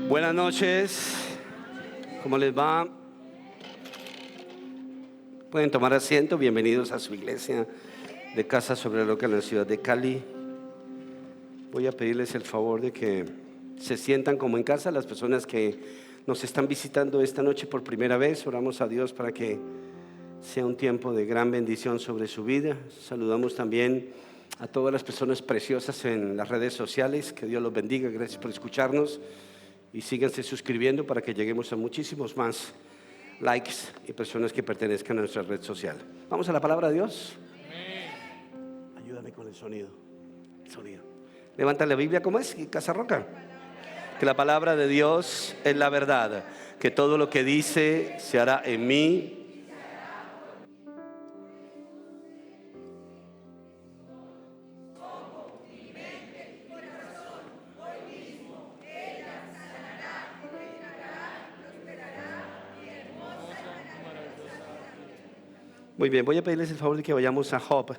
Buenas noches, ¿cómo les va? Pueden tomar asiento, bienvenidos a su iglesia de Casa sobre la Roca en la ciudad de Cali. Voy a pedirles el favor de que se sientan como en casa. Las personas que nos están visitando esta noche por primera vez, oramos a Dios para que sea un tiempo de gran bendición sobre su vida. Saludamos también a todas las personas preciosas en las redes sociales, que Dios los bendiga, gracias por escucharnos y síganse suscribiendo para que lleguemos a muchísimos más likes y personas que pertenezcan a nuestra red social. Vamos a la palabra de Dios. Ayúdame con el sonido. Levanta la Biblia, ¿cómo es? Casa Roca. Que la palabra de Dios es la verdad, que todo lo que dice se hará en mí. Muy bien, voy a pedirles el favor de que vayamos a Job,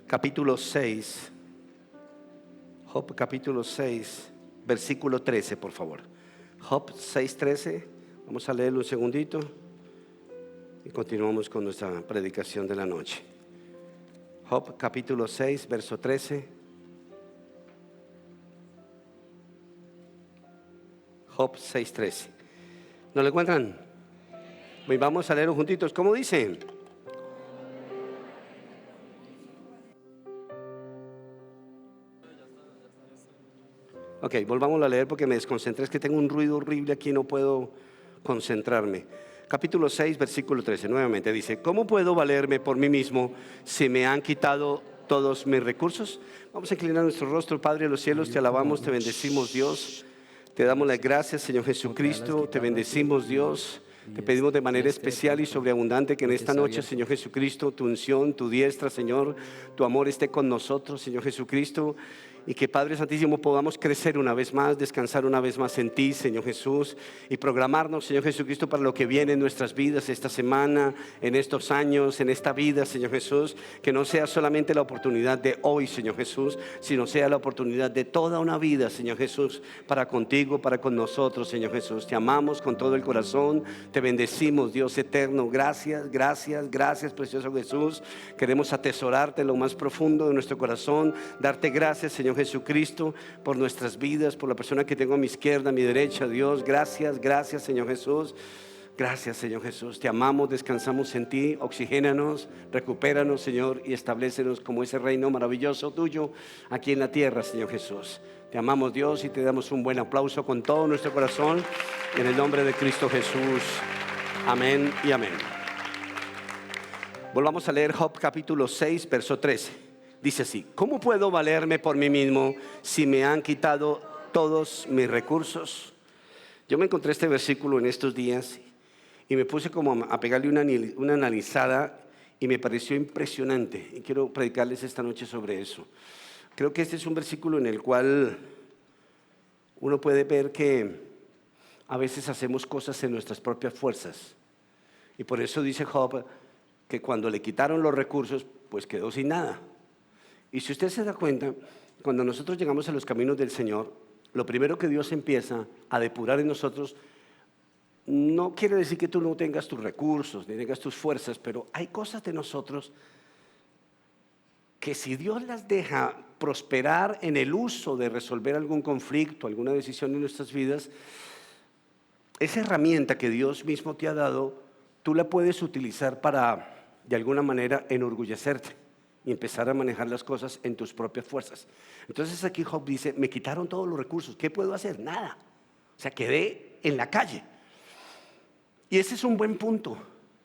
capítulo 6. Job, capítulo 6, versículo 13, por favor. Job 6:13, vamos a leerlo un segundito y continuamos con nuestra predicación de la noche. Job, capítulo 6, verso 13. Job 6:13. ¿No lo encuentran? Muy, vamos a leerlo juntitos. ¿Cómo dice? Ok, volvamos a leer porque me desconcentré, es que tengo un ruido horrible aquí, no puedo concentrarme. Capítulo 6, versículo 13, nuevamente dice: ¿cómo puedo valerme por mí mismo si me han quitado todos mis recursos? Vamos a inclinar nuestro rostro. Padre de los cielos, te alabamos, te bendecimos, Dios. Te damos las gracias, Señor Jesucristo, te bendecimos, Dios. Te pedimos de manera especial y sobreabundante que en esta noche, Señor Jesucristo, tu unción, tu diestra, Señor, tu amor esté con nosotros, Señor Jesucristo. Y que, Padre Santísimo, podamos crecer una vez más, descansar una vez más en ti, Señor Jesús, y programarnos, Señor Jesucristo, para lo que viene en nuestras vidas esta semana, en estos años, en esta vida, Señor Jesús. Que no sea solamente la oportunidad de hoy, Señor Jesús, sino sea la oportunidad de toda una vida, Señor Jesús, para contigo, para con nosotros, Señor Jesús. Te amamos con todo el corazón, te bendecimos, Dios eterno. Gracias, gracias, gracias, precioso Jesús. Queremos atesorarte en lo más profundo de nuestro corazón, darte gracias, Señor Jesucristo, por nuestras vidas, por la persona que tengo a mi izquierda, a mi derecha, Dios. Gracias, gracias, Señor Jesús. Gracias, Señor Jesús. Te amamos, descansamos en ti. Oxigénanos, recupéranos, Señor, y establécenos como ese reino maravilloso tuyo aquí en la tierra, Señor Jesús. Te amamos, Dios, y te damos un buen aplauso con todo nuestro corazón, en el nombre de Cristo Jesús. Amén y amén. Volvamos a leer Job capítulo 6, verso 13. Dice así: ¿cómo puedo valerme por mí mismo si me han quitado todos mis recursos? Yo me encontré este versículo en estos días y me puse como a pegarle una analizada y me pareció impresionante. Y quiero predicarles esta noche sobre eso. Creo que este es un versículo en el cual uno puede ver que a veces hacemos cosas en nuestras propias fuerzas. Y por eso dice Job que cuando le quitaron los recursos, pues quedó sin nada. Y si usted se da cuenta, cuando nosotros llegamos a los caminos del Señor, lo primero que Dios empieza a depurar en nosotros, no quiere decir que tú no tengas tus recursos, ni tengas tus fuerzas, pero hay cosas de nosotros que si Dios las deja prosperar en el uso de resolver algún conflicto, alguna decisión en nuestras vidas, esa herramienta que Dios mismo te ha dado, tú la puedes utilizar para, de alguna manera, enorgullecerte y empezar a manejar las cosas en tus propias fuerzas. Entonces aquí Job dice: me quitaron todos los recursos, ¿qué puedo hacer? Nada. O sea, quedé en la calle. Y ese es un buen punto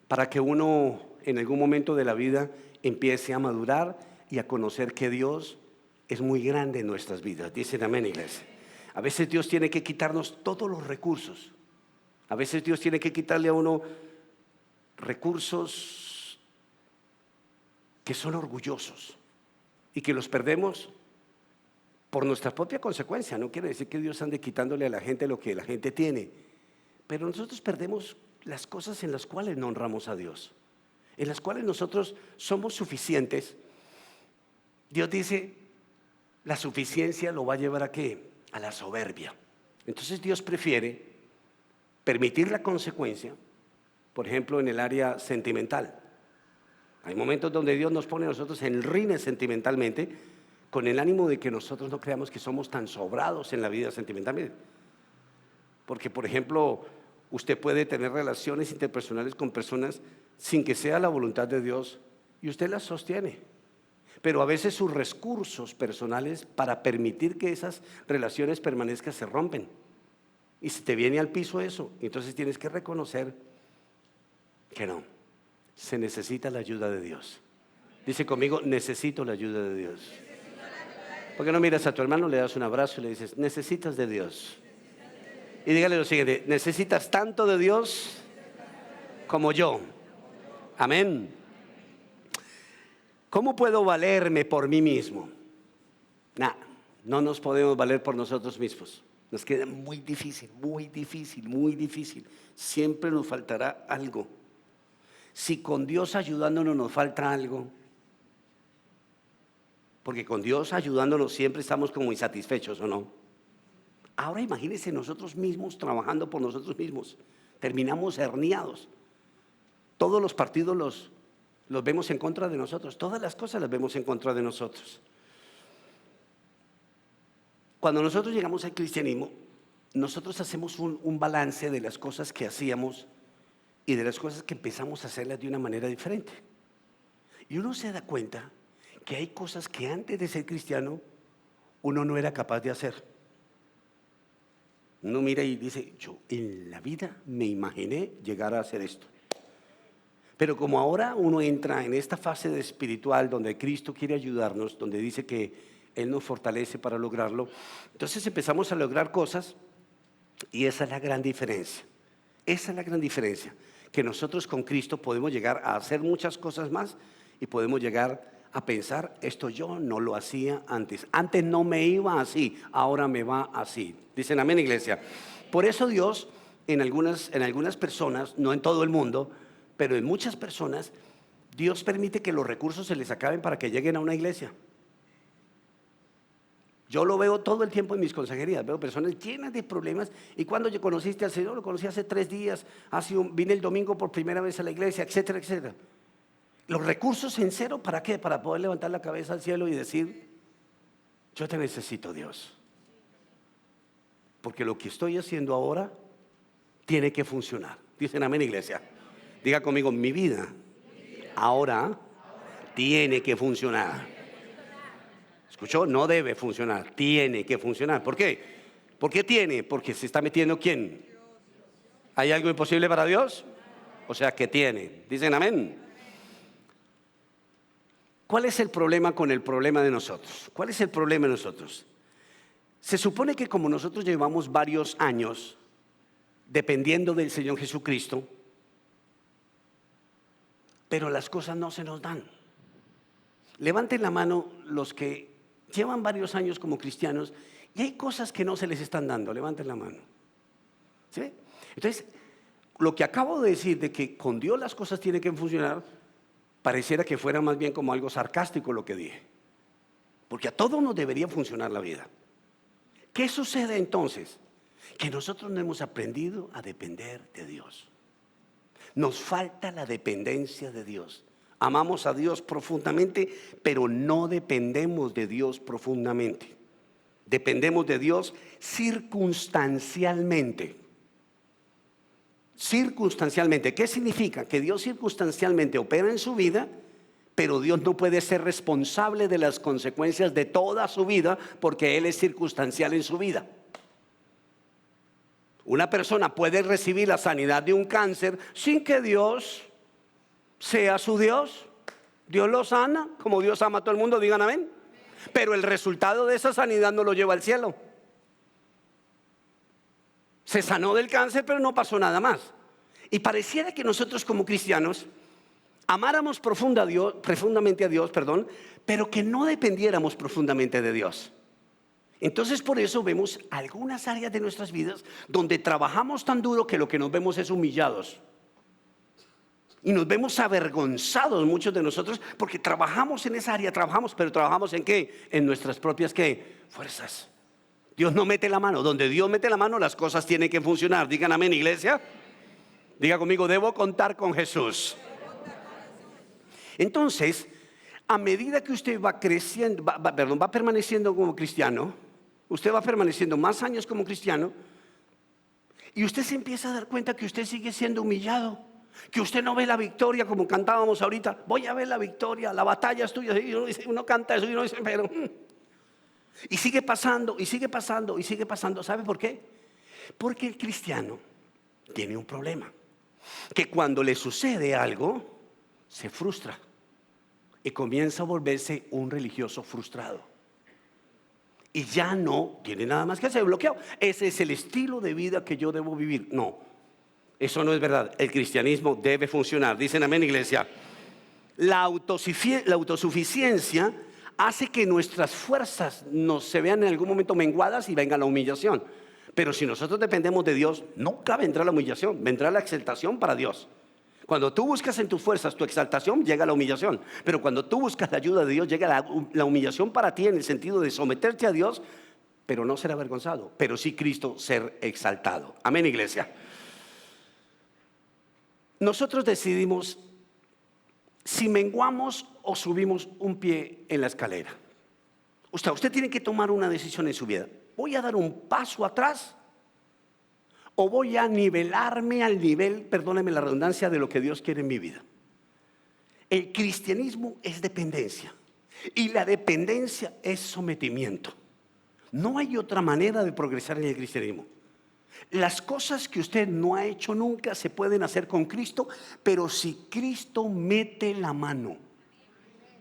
para que uno en algún momento de la vida empiece a madurar y a conocer que Dios es muy grande en nuestras vidas. Dicen amén, iglesia. A veces Dios tiene que quitarnos todos los recursos. A veces Dios tiene que quitarle a uno recursos que son orgullosos y que los perdemos por nuestra propia consecuencia. No quiere decir que Dios ande quitándole a la gente lo que la gente tiene, pero nosotros perdemos las cosas en las cuales no honramos a Dios, en las cuales nosotros somos suficientes. Dios dice: la suficiencia lo va a llevar ¿a qué? A la soberbia. Entonces Dios prefiere permitir la consecuencia, por ejemplo, en el área sentimental. Hay momentos donde Dios nos pone a nosotros en rines sentimentalmente, con el ánimo de que nosotros no creamos que somos tan sobrados en la vida sentimentalmente. Porque, por ejemplo, usted puede tener relaciones interpersonales con personas sin que sea la voluntad de Dios y usted las sostiene. Pero a veces sus recursos personales para permitir que esas relaciones permanezcan se rompen. Y se te viene al piso eso, entonces tienes que reconocer que no, se necesita la ayuda de Dios. Dice conmigo, necesito la ayuda de Dios. ¿Por qué no miras a tu hermano, le das un abrazo y le dices, necesitas de Dios? Y dígale lo siguiente, necesitas tanto de Dios como yo. Amén. ¿Cómo puedo valerme por mí mismo? No nos podemos valer por nosotros mismos. Nos queda muy difícil, muy difícil, muy difícil. Siempre nos faltará algo. Si con Dios ayudándonos nos falta algo, porque con Dios ayudándonos siempre estamos como insatisfechos, ¿o no? Ahora imagínense nosotros mismos trabajando por nosotros mismos. Terminamos herniados. Todos los partidos los vemos en contra de nosotros. Todas las cosas las vemos en contra de nosotros. Cuando nosotros llegamos al cristianismo, nosotros hacemos un balance de las cosas que hacíamos y de las cosas que empezamos a hacerlas de una manera diferente. Y uno se da cuenta que hay cosas que antes de ser cristiano uno no era capaz de hacer. Uno mira y dice, yo en la vida me imaginé llegar a hacer esto. Pero como ahora uno entra en esta fase de espiritual donde Cristo quiere ayudarnos, donde dice que Él nos fortalece para lograrlo, entonces empezamos a lograr cosas y esa es la gran diferencia. Esa es la gran diferencia, que nosotros con Cristo podemos llegar a hacer muchas cosas más y podemos llegar a pensar, esto yo no lo hacía antes. Antes no me iba así, ahora me va así. Dicen amén, iglesia. Por eso Dios en algunas personas, no en todo el mundo, pero en muchas personas, Dios permite que los recursos se les acaben para que lleguen a una iglesia. Yo lo veo todo el tiempo en mis consejerías, veo personas llenas de problemas. ¿Y cuando yo conociste al Señor? Lo conocí hace 3 días, vine el domingo por primera vez a la iglesia, etcétera, etcétera. Los recursos en cero, ¿para qué? Para poder levantar la cabeza al cielo y decir, yo te necesito, Dios. Porque lo que estoy haciendo ahora tiene que funcionar. Dicen amén, iglesia. Diga conmigo, mi vida ahora tiene que funcionar. ¿Escuchó? No debe funcionar, tiene que funcionar. ¿Por qué? ¿Por qué tiene? Porque se está metiendo ¿quién? ¿Hay algo imposible para Dios? O sea que tiene. Dicen amén. ¿Cuál es el problema con el problema de nosotros? ¿Cuál es el problema de nosotros? Se supone que como nosotros llevamos varios años dependiendo del Señor Jesucristo, pero las cosas no se nos dan. Levanten la mano los que llevan varios años como cristianos y hay cosas que no se les están dando. Levanten la mano. ¿Sí? Entonces, lo que acabo de decir de que con Dios las cosas tienen que funcionar, pareciera que fuera más bien como algo sarcástico lo que dije. Porque a todos nos debería funcionar la vida. ¿Qué sucede entonces? Que nosotros no hemos aprendido a depender de Dios. Nos falta la dependencia de Dios. Amamos a Dios profundamente, pero no dependemos de Dios profundamente. Dependemos de Dios circunstancialmente. Circunstancialmente, ¿qué significa? Que Dios circunstancialmente opera en su vida, pero Dios no puede ser responsable de las consecuencias de toda su vida porque Él es circunstancial en su vida. Una persona puede recibir la sanidad de un cáncer sin que Dios sea su Dios. Dios lo sana, como Dios ama a todo el mundo, digan amén. Pero el resultado de esa sanidad no lo lleva al cielo. Se sanó del cáncer, pero no pasó nada más. Y pareciera que nosotros como cristianos amáramos profundamente a Dios, pero que no dependiéramos profundamente de Dios. Entonces por eso vemos algunas áreas de nuestras vidas donde trabajamos tan duro que lo que nos vemos es humillados. Y nos vemos avergonzados muchos de nosotros porque trabajamos en esa área, pero trabajamos ¿en qué? En nuestras propias ¿qué? Fuerzas. Dios no mete la mano. Donde Dios mete la mano, las cosas tienen que funcionar. Digan amén, iglesia. Diga conmigo, debo contar con Jesús. Entonces, a medida que usted va creciendo, va permaneciendo como cristiano, usted va permaneciendo más años como cristiano, y usted se empieza a dar cuenta que usted sigue siendo humillado, que usted no ve la victoria como cantábamos ahorita. Voy a ver la victoria, la batalla es tuya. Y uno canta eso y uno dice, pero... Y sigue pasando, y sigue pasando, y sigue pasando. ¿Sabe por qué? Porque el cristiano tiene un problema, que cuando le sucede algo, se frustra y comienza a volverse un religioso frustrado. Y ya no tiene nada más que hacer, bloqueado. Ese es el estilo de vida que yo debo vivir. No, eso no es verdad. El cristianismo debe funcionar. Dicen amén, iglesia. La autosuficiencia hace que nuestras fuerzas se vean en algún momento menguadas y venga la humillación. Pero si nosotros dependemos de Dios, nunca vendrá la humillación, vendrá la exaltación para Dios. Cuando tú buscas en tus fuerzas tu exaltación, llega la humillación. Pero cuando tú buscas la ayuda de Dios, llega la humillación para ti, en el sentido de someterte a Dios, pero no ser avergonzado, pero sí Cristo ser exaltado. Amén, iglesia. Nosotros decidimos si menguamos o subimos un pie en la escalera. Usted tiene que tomar una decisión en su vida. ¿Voy a dar un paso atrás o voy a nivelarme al nivel, perdóneme la redundancia, de lo que Dios quiere en mi vida? El cristianismo es dependencia y la dependencia es sometimiento. No hay otra manera de progresar en el cristianismo. Las cosas que usted no ha hecho nunca se pueden hacer con Cristo, pero si Cristo mete la mano.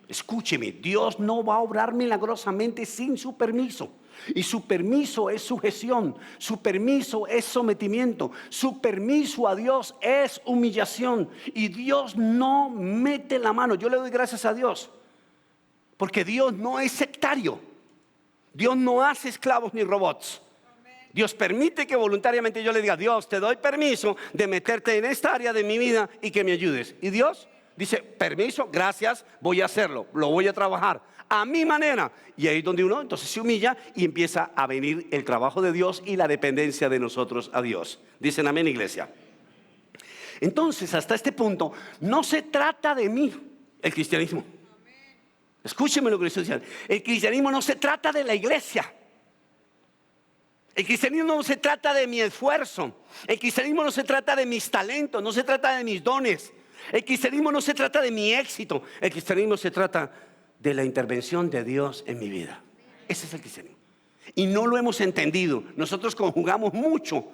Escúcheme, Dios no va a obrar milagrosamente sin su permiso. Y su permiso es sujeción, su permiso es sometimiento, su permiso a Dios es humillación. Y Dios no mete la mano. Yo le doy gracias a Dios, porque Dios no es sectario. Dios no hace esclavos ni robots. Dios permite que voluntariamente yo le diga, Dios, te doy permiso de meterte en esta área de mi vida y que me ayudes. Y Dios dice, permiso, gracias, voy a hacerlo, lo voy a trabajar a mi manera. Y ahí es donde uno entonces se humilla y empieza a venir el trabajo de Dios y la dependencia de nosotros a Dios. Dicen amén, iglesia. Entonces, hasta este punto, no se trata de mí el cristianismo. Escúcheme lo que le estoy diciendo. El cristianismo no se trata de la iglesia. El cristianismo no se trata de mi esfuerzo. El cristianismo no se trata de mis talentos, no se trata de mis dones. El cristianismo no se trata de mi éxito. El cristianismo se trata de la intervención de Dios en mi vida. Ese es el cristianismo. Y no lo hemos entendido. Nosotros conjugamos mucho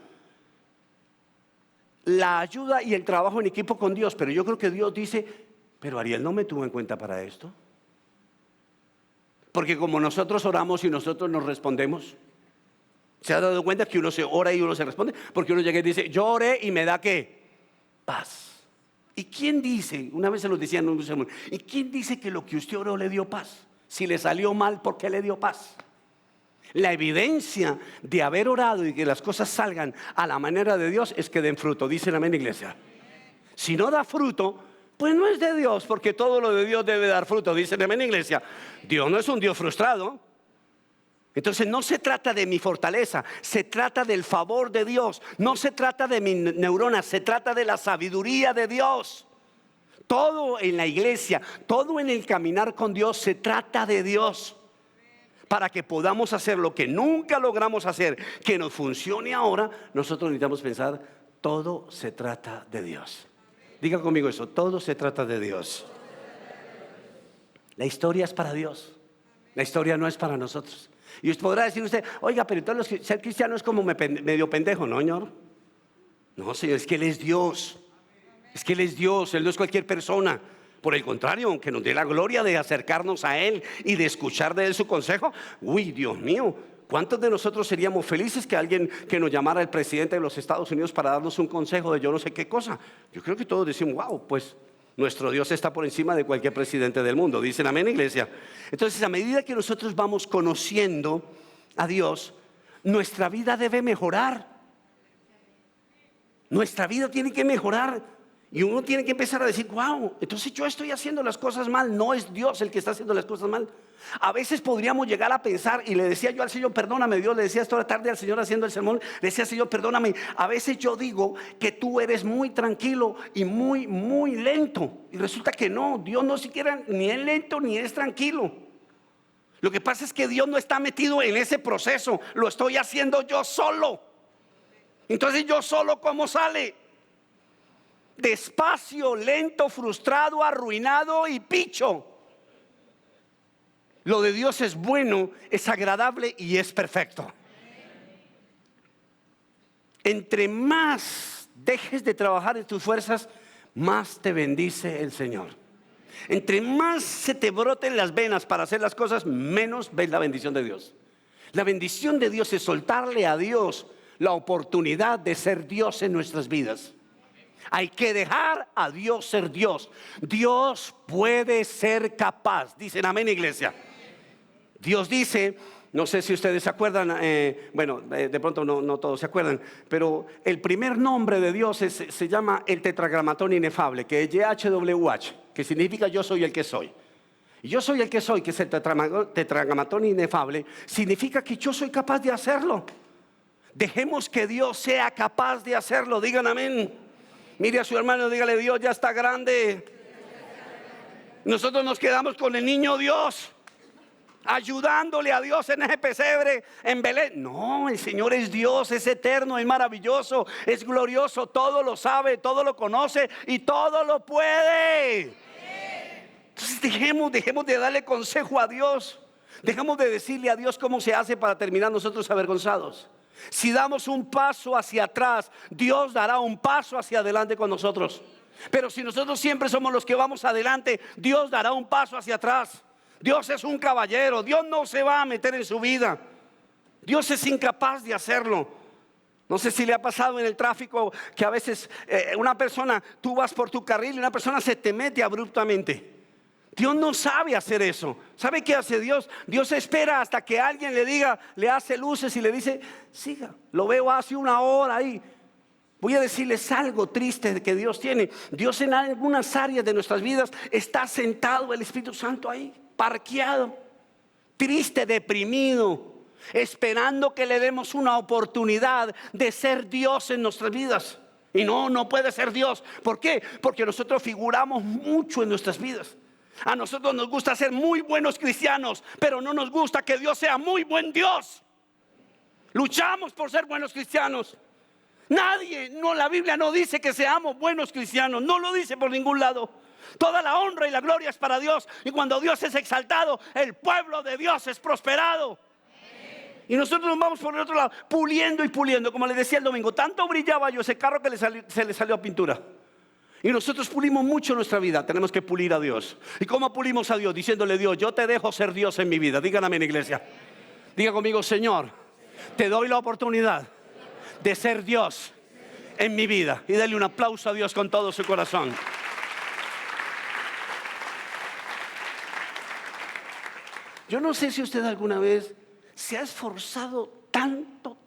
la ayuda y el trabajo en equipo con Dios. Pero yo creo que Dios dice, pero Ariel no me tuvo en cuenta para esto. Porque como nosotros oramos y nosotros nos respondemos, ¿se ha dado cuenta que uno se ora y uno se responde? Porque uno llega y dice, yo oré y me da ¿qué? Paz. ¿Y quién dice? Una vez se lo decían en un sermón, ¿y quién dice que lo que usted oró le dio paz? Si le salió mal, ¿por qué le dio paz? La evidencia de haber orado y que las cosas salgan a la manera de Dios es que den fruto. Dicen amén, iglesia. Si no da fruto, pues no es de Dios, porque todo lo de Dios debe dar fruto. Dicen amén, iglesia. Dios no es un Dios frustrado. Entonces no se trata de mi fortaleza, se trata del favor de Dios. No se trata de mis neuronas, se trata de la sabiduría de Dios. Todo en la iglesia, todo en el caminar con Dios se trata de Dios. Para que podamos hacer lo que nunca logramos hacer, que nos funcione ahora, nosotros necesitamos pensar, todo se trata de Dios. Diga conmigo eso, todo se trata de Dios. La historia es para Dios, la historia no es para nosotros. Y usted podrá decir usted, oiga, pero entonces ser cristiano es como medio pendejo. No, señor. No, señor, es que Él es Dios. Es que Él es Dios, Él no es cualquier persona. Por el contrario, aunque nos dé la gloria de acercarnos a Él y de escuchar de Él su consejo. Uy, Dios mío, ¿cuántos de nosotros seríamos felices que alguien que nos llamara el presidente de los Estados Unidos para darnos un consejo de yo no sé qué cosa? Yo creo que todos decimos, wow, pues nuestro Dios está por encima de cualquier presidente del mundo. Dicen amén, iglesia. Entonces, a medida que nosotros vamos conociendo a Dios, nuestra vida debe mejorar. Nuestra vida tiene que mejorar. Y uno tiene que empezar a decir, wow, entonces yo estoy haciendo las cosas mal, no es Dios el que está haciendo las cosas mal. A veces podríamos llegar a pensar, y le decía yo al Señor, perdóname Dios, le decía esta tarde al Señor haciendo el sermón, le decía, Señor, perdóname, a veces yo digo que tú eres muy tranquilo y muy, muy lento. Y resulta que no, Dios no siquiera ni es lento ni es tranquilo. Lo que pasa es que Dios no está metido en ese proceso, lo estoy haciendo yo solo. Entonces yo solo, ¿cómo sale? Despacio, lento, frustrado, arruinado y picho. Lo de Dios es bueno, es agradable y es perfecto. Entre más dejes de trabajar en tus fuerzas, más te bendice el Señor. Entre más se te broten las venas para hacer las cosas, menos ves la bendición de Dios. La bendición de Dios es soltarle a Dios la oportunidad de ser Dios en nuestras vidas. Hay que dejar a Dios ser Dios. Dios puede ser capaz. Dicen amén, iglesia. Dios dice, no sé si ustedes se acuerdan, de pronto no todos se acuerdan, pero el primer nombre de Dios se llama el tetragramatón inefable, que es YHWH, que significa yo soy el que soy. Y yo soy el que soy, que es el tetragramatón inefable, significa que yo soy capaz de hacerlo. Dejemos que Dios sea capaz de hacerlo, digan amén. Mire a su hermano, dígale, Dios ya está grande. Nosotros nos quedamos con el niño Dios, ayudándole a Dios en ese pesebre en Belén. No, el Señor es Dios, es eterno, es maravilloso, es glorioso, todo lo sabe, todo lo conoce y todo lo puede. Entonces dejemos de darle consejo a Dios. Dejemos de decirle a Dios cómo se hace para terminar nosotros avergonzados. Si damos un paso hacia atrás, Dios dará un paso hacia adelante con nosotros. Pero si nosotros siempre somos los que vamos adelante, Dios dará un paso hacia atrás. Dios es un caballero, Dios no se va a meter en su vida. Dios es incapaz de hacerlo. No sé si le ha pasado en el tráfico que a veces una persona, tú vas por tu carril y una persona se te mete abruptamente. Dios no sabe hacer eso. ¿Sabe qué hace Dios? Dios espera hasta que alguien le diga, le hace luces y le dice, siga. Lo veo hace una hora ahí. Voy a decirles algo triste que Dios tiene. Dios en algunas áreas de nuestras vidas está sentado el Espíritu Santo ahí, parqueado, triste, deprimido, esperando que le demos una oportunidad de ser Dios en nuestras vidas. Y no puede ser Dios. ¿Por qué? Porque nosotros figuramos mucho en nuestras vidas. A nosotros nos gusta ser muy buenos cristianos, pero no nos gusta que Dios sea muy buen Dios. Luchamos por ser buenos cristianos. La Biblia no dice que seamos buenos cristianos, no lo dice por ningún lado. Toda la honra y la gloria es para Dios. Y cuando Dios es exaltado, el pueblo de Dios es prosperado. Y nosotros nos vamos por el otro lado, puliendo y puliendo. Como les decía el domingo, tanto brillaba yo ese carro que se le salió a pintura. Y nosotros pulimos mucho nuestra vida. Tenemos que pulir a Dios. ¿Y cómo pulimos a Dios? Diciéndole, Dios, yo te dejo ser Dios en mi vida. Díganme amén, iglesia. Diga conmigo, Señor, te doy la oportunidad de ser Dios en mi vida. Y dale un aplauso a Dios con todo su corazón. Yo no sé si usted alguna vez se ha esforzado tanto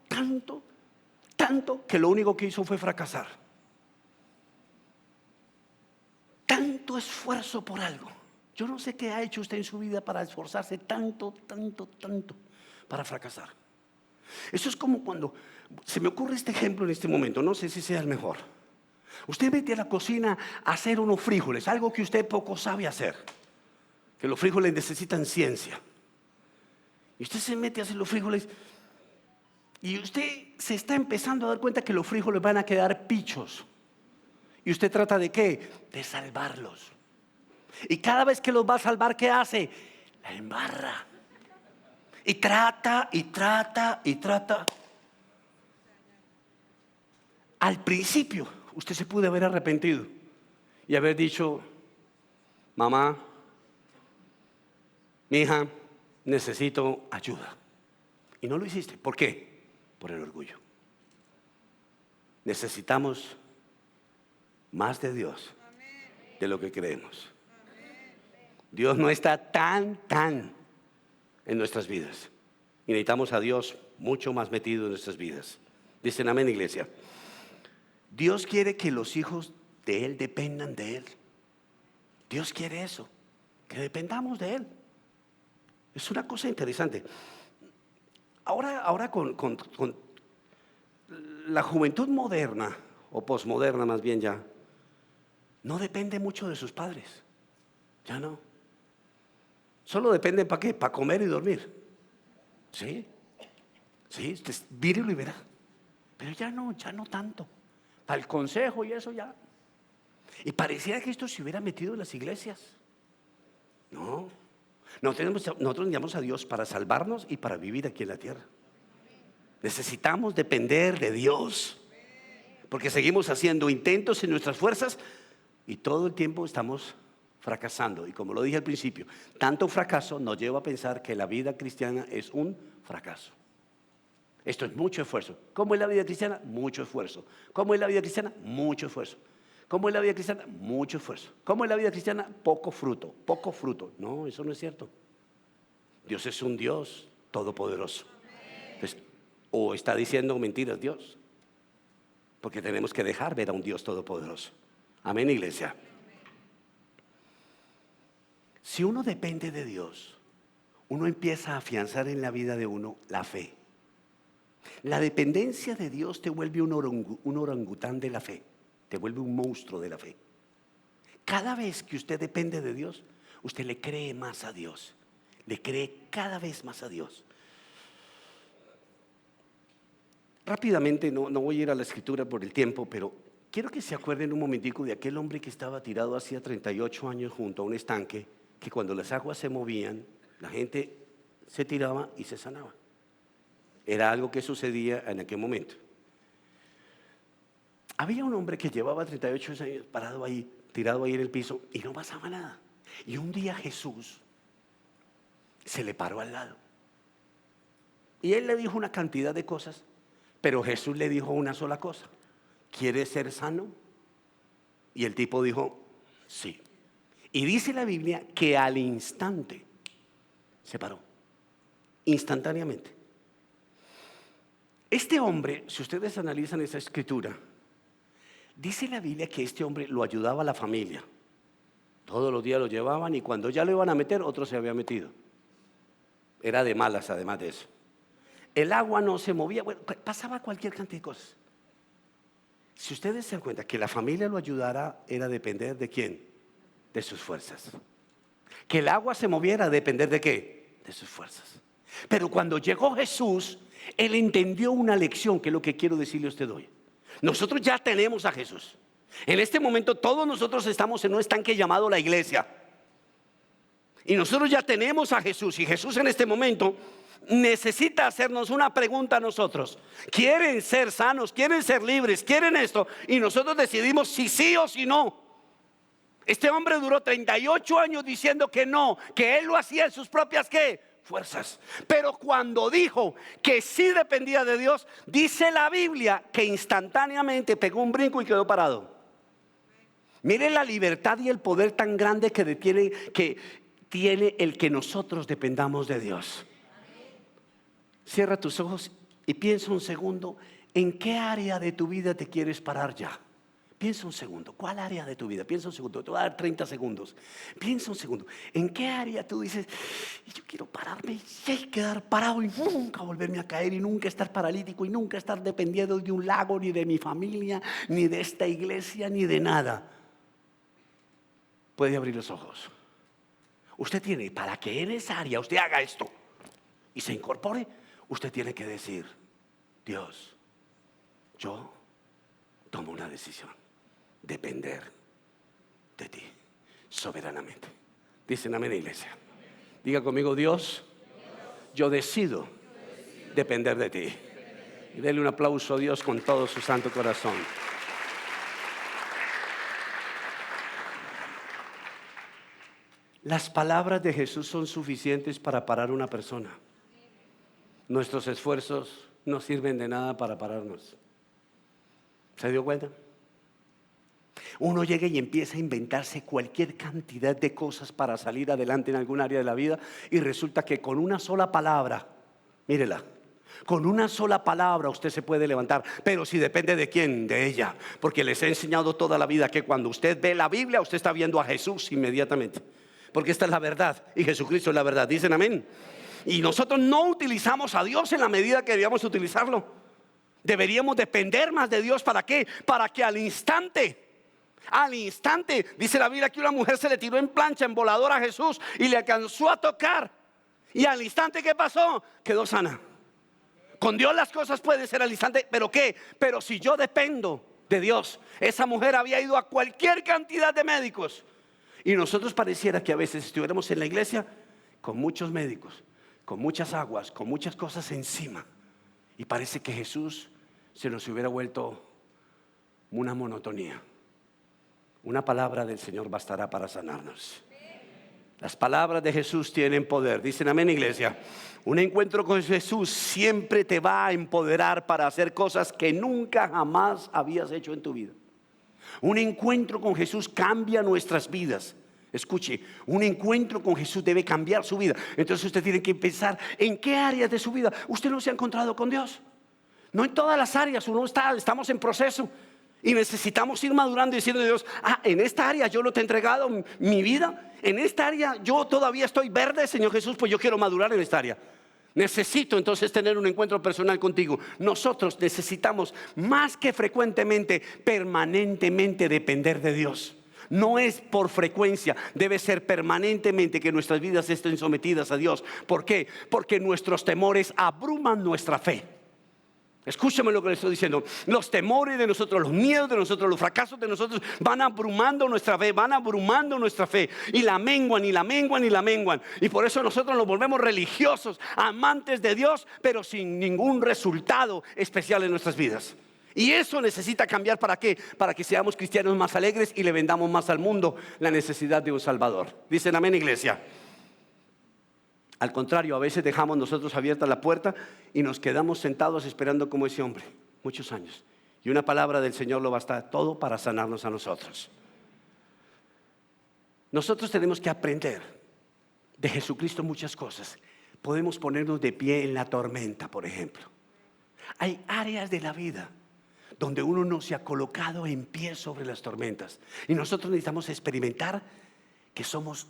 que lo único que hizo fue fracasar. Tanto esfuerzo por algo. Yo no sé qué ha hecho usted en su vida para esforzarse tanto para fracasar. Eso es como cuando se me ocurre este ejemplo en este momento. No sé si sea el mejor. Usted mete a la cocina a hacer unos frijoles, algo que usted poco sabe hacer, que los frijoles necesitan ciencia. Y usted se mete a hacer los frijoles y usted se está empezando a dar cuenta que los frijoles van a quedar pichos. ¿Y usted trata de qué? De salvarlos. Y cada vez que los va a salvar, ¿qué hace? La embarra. Y trata. Al principio, usted se pudo haber arrepentido y haber dicho, mamá, mi hija, necesito ayuda. Y no lo hiciste. ¿Por qué? Por el orgullo. Necesitamos más de Dios de lo que creemos. Dios no está tan en nuestras vidas. Y necesitamos a Dios mucho más metido en nuestras vidas. Dicen amén, iglesia. Dios quiere que los hijos de Él, dependan de Él. Dios quiere eso, que dependamos de Él. Es una cosa interesante. Ahora con la juventud moderna, o posmoderna más bien ya, no depende mucho de sus padres. Ya no. Solo depende ¿para qué? Para comer y dormir. Sí, usted mírelo y verá. Pero ya no tanto. Para el consejo y eso ya. Y pareciera que esto se hubiera metido en las iglesias. No. Nosotros necesitamos a Dios para salvarnos y para vivir aquí en la tierra. Necesitamos depender de Dios. Porque seguimos haciendo intentos en nuestras fuerzas y todo el tiempo estamos fracasando. Y como lo dije al principio, tanto fracaso nos lleva a pensar que la vida cristiana es un fracaso. Esto es mucho esfuerzo. ¿Cómo es la vida cristiana? Mucho esfuerzo. ¿Cómo es la vida cristiana? Mucho esfuerzo. ¿Cómo es la vida cristiana? Mucho esfuerzo. ¿Cómo es la vida cristiana? Poco fruto, poco fruto. No, eso no es cierto. Dios es un Dios todopoderoso. Entonces, o está diciendo mentiras Dios, porque tenemos que dejar ver a un Dios todopoderoso. Amén, iglesia. Si uno depende de Dios, uno empieza a afianzar en la vida de uno la fe. La dependencia de Dios te vuelve un orangután de la fe, te vuelve un monstruo de la fe. Cada vez que usted depende de Dios, usted le cree más a Dios, le cree cada vez más a Dios. Rápidamente, no voy a ir a la escritura por el tiempo, pero quiero que se acuerden un momentico de aquel hombre que estaba tirado hacía 38 años junto a un estanque, que cuando las aguas se movían, la gente se tiraba y se sanaba. Era algo que sucedía en aquel momento. Había un hombre que llevaba 38 años parado ahí, tirado ahí en el piso y no pasaba nada. Y un día Jesús se le paró al lado. Y él le dijo una cantidad de cosas, pero Jesús le dijo una sola cosa: ¿quieres ser sano? Y el tipo dijo, sí. Y dice la Biblia que al instante se paró, instantáneamente. Este hombre, si ustedes analizan esa escritura, dice la Biblia que este hombre lo ayudaba a la familia. Todos los días lo llevaban y cuando ya lo iban a meter, otro se había metido. Era de malas además de eso. El agua no se movía, bueno, pasaba cualquier cantidad de cosas. Si ustedes se dan cuenta que la familia lo ayudara, era depender de ¿quién? De sus fuerzas. Que el agua se moviera, depender de ¿qué? De sus fuerzas. Pero cuando llegó Jesús, Él entendió una lección, que es lo que quiero decirle a usted hoy. Nosotros ya tenemos a Jesús. En este momento todos nosotros estamos en un estanque llamado la iglesia. Y nosotros ya tenemos a Jesús. Y Jesús en este momento necesita hacernos una pregunta a nosotros. ¿Quieren ser sanos? ¿Quieren ser libres? ¿Quieren esto? Y nosotros decidimos si sí o si no. Este hombre duró 38 años diciendo que no, que él lo hacía en sus propias ¿qué? Fuerzas. Pero cuando dijo que sí dependía de Dios, dice la Biblia que instantáneamente pegó un brinco y quedó parado. Miren la libertad y el poder tan grande que tiene el que nosotros dependamos de Dios. Cierra tus ojos y piensa un segundo, ¿en qué área de tu vida te quieres parar ya? Piensa un segundo, ¿cuál área de tu vida? Piensa un segundo, te voy a dar 30 segundos. Piensa un segundo, ¿en qué área tú dices, yo quiero pararme y quedar parado y nunca volverme a caer y nunca estar paralítico y nunca estar dependiendo de un lago, ni de mi familia, ni de esta iglesia, ni de nada? Puede abrir los ojos. Usted tiene, para que en esa área usted haga esto y se incorpore, usted tiene que decir, Dios, yo tomo una decisión, depender de ti soberanamente. Dicen amén, iglesia. Diga conmigo, Dios, yo decido depender de ti. Y denle un aplauso a Dios con todo su santo corazón. Las palabras de Jesús son suficientes para parar una persona. Nuestros esfuerzos no sirven de nada para pararnos. ¿Se dio cuenta? Uno llega y empieza a inventarse cualquier cantidad de cosas para salir adelante en algún área de la vida y resulta que con una sola palabra, mírela, Con una sola palabra usted se puede levantar. Pero si depende de quién, de ella. Porque les he enseñado toda la vida que cuando usted ve la Biblia, usted está viendo a Jesús inmediatamente. Porque esta es la verdad y Jesucristo es la verdad. ¿Dicen amén? Y nosotros no utilizamos a Dios en la medida que debíamos utilizarlo. Deberíamos depender más de Dios. ¿Para qué? Para que al instante, dice la Biblia que una mujer se le tiró en plancha, en volador a Jesús y le alcanzó a tocar. Y al instante, ¿qué pasó? Quedó sana. Con Dios las cosas pueden ser al instante, ¿pero qué? Pero si yo dependo de Dios. Esa mujer había ido a cualquier cantidad de médicos. Y nosotros pareciera que a veces estuviéramos en la iglesia con muchos médicos, con muchas aguas, con muchas cosas encima. Y parece que Jesús se nos hubiera vuelto una monotonía. Una palabra del Señor bastará para sanarnos. Las palabras de Jesús tienen poder. Dicen amén, iglesia. Un encuentro con Jesús siempre te va a empoderar para hacer cosas que nunca jamás habías hecho en tu vida. Un encuentro con Jesús cambia nuestras vidas. Escuche, un encuentro con Jesús debe cambiar su vida. Entonces usted tiene que pensar en qué áreas de su vida usted no se ha encontrado con Dios. No en todas las áreas, estamos en proceso. Y necesitamos ir madurando y diciendo a Dios, en esta área yo no te he entregado mi vida. En esta área yo todavía estoy verde, Señor Jesús, pues yo quiero madurar en esta área. Necesito entonces tener un encuentro personal contigo. Nosotros necesitamos más que frecuentemente, permanentemente depender de Dios. No es por frecuencia, debe ser permanentemente que nuestras vidas estén sometidas a Dios. ¿Por qué? Porque nuestros temores abruman nuestra fe. Escúchame lo que le estoy diciendo. Los temores de nosotros, los miedos de nosotros, los fracasos de nosotros van abrumando nuestra fe, y la menguan, y la menguan, y la menguan. Y por eso nosotros nos volvemos religiosos, amantes de Dios, pero sin ningún resultado especial en nuestras vidas. Y eso necesita cambiar. ¿Para qué? Para que seamos cristianos más alegres y le vendamos más al mundo la necesidad de un Salvador. Dicen amén, iglesia. Al contrario, a veces dejamos nosotros abierta la puerta y nos quedamos sentados esperando como ese hombre, muchos años. Y una palabra del Señor lo basta todo para sanarnos a nosotros. Nosotros tenemos que aprender de Jesucristo muchas cosas. Podemos ponernos de pie en la tormenta, por ejemplo. Hay áreas de la vida donde uno no se ha colocado en pie sobre las tormentas. Y nosotros necesitamos experimentar que somos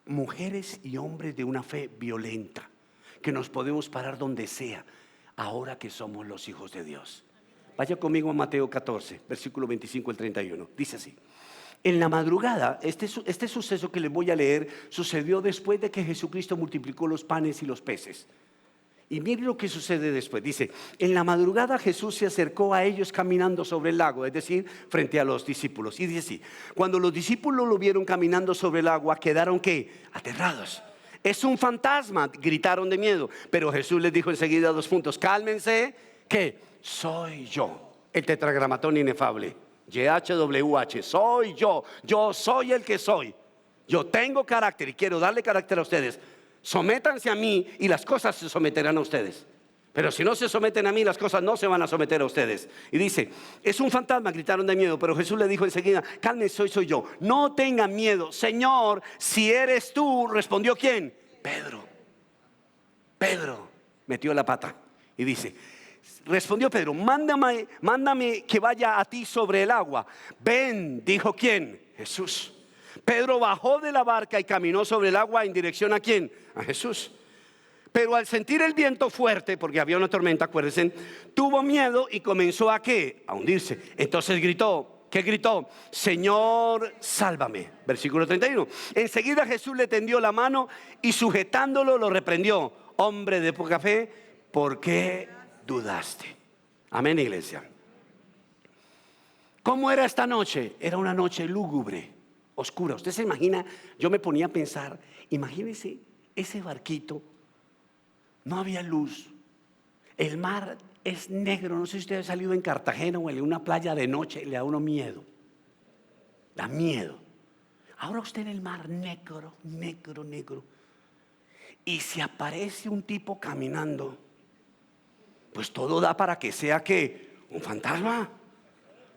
mujeres y hombres de una fe violenta, que nos podemos parar donde sea, ahora que somos los hijos de Dios. Vaya conmigo a Mateo 14, versículo 25 al 31. Dice así: en la madrugada, este suceso que les voy a leer sucedió después de que Jesucristo multiplicó los panes y los peces. Y miren lo que sucede después. Dice: en la madrugada Jesús se acercó a ellos caminando sobre el lago, es decir, frente a los discípulos. Y dice así: cuando los discípulos lo vieron caminando sobre el agua, quedaron ¿qué? Aterrados. Es un fantasma, gritaron de miedo. Pero Jesús les dijo enseguida dos puntos: cálmense, que soy yo, el tetragramatón inefable, YHWH, soy yo soy el que soy. Yo tengo carácter y quiero darle carácter a ustedes. Sométanse a mí y las cosas se someterán a ustedes. Pero si no se someten a mí, las cosas no se van a someter a ustedes. Y dice: es un fantasma, gritaron de miedo. Pero Jesús le dijo enseguida: cálmense, soy yo, no tengan miedo. Señor, si eres tú, respondió ¿quién? Pedro metió la pata y dice: respondió Pedro, mándame que vaya a ti sobre el agua. Ven, dijo ¿quién? Jesús. Pedro bajó de la barca y caminó sobre el agua en dirección ¿a quién? A Jesús. Pero al sentir el viento fuerte, porque había una tormenta, acuérdense, tuvo miedo y comenzó ¿a qué? A hundirse. Entonces gritó, ¿qué gritó? Señor, sálvame. Versículo 31. Enseguida Jesús le tendió la mano y sujetándolo lo reprendió: hombre de poca fe, ¿por qué dudaste? Amén, iglesia. ¿Cómo era esta noche? Era una noche lúgubre, oscura. Usted se imagina, yo me ponía a pensar, imagínese ese barquito, no había luz, el mar es negro. No sé si usted ha salido en Cartagena o en una playa de noche, le da uno miedo, da miedo. Ahora usted en el mar negro, y si aparece un tipo caminando, pues todo da para que sea ¿qué? Un fantasma.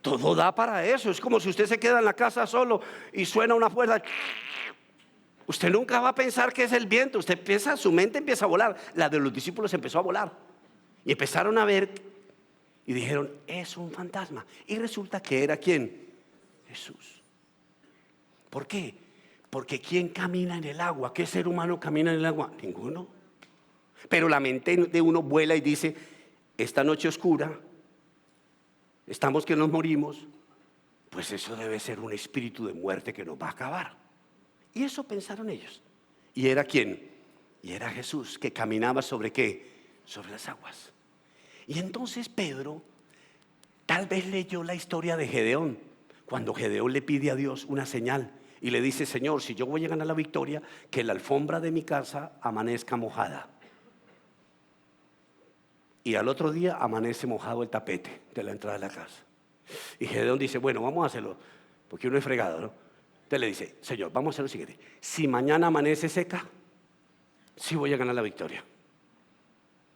Todo da para eso. Es como si usted se queda en la casa solo y suena una puerta. Usted nunca va a pensar que es el viento. Usted piensa, su mente empieza a volar. La de los discípulos empezó a volar. Y empezaron a ver y dijeron, es un fantasma. Y resulta que era ¿quién? Jesús. ¿Por qué? Porque ¿quién camina en el agua? ¿Qué ser humano camina en el agua? Ninguno. Pero la mente de uno vuela y dice, esta noche oscura, estamos que nos morimos, pues eso debe ser un espíritu de muerte que nos va a acabar. Y eso pensaron ellos. ¿Y era quién? Y era Jesús, que caminaba ¿sobre qué? Sobre las aguas. Y entonces Pedro tal vez leyó la historia de Gedeón, cuando Gedeón le pide a Dios una señal y le dice, Señor, si yo voy a ganar la victoria, que la alfombra de mi casa amanezca mojada. Y al otro día amanece mojado el tapete de la entrada de la casa. Y Gedeón dice, bueno, vamos a hacerlo, porque uno es fregado, ¿no? Entonces le dice, Señor, vamos a hacer lo siguiente. Si mañana amanece seca, sí voy a ganar la victoria.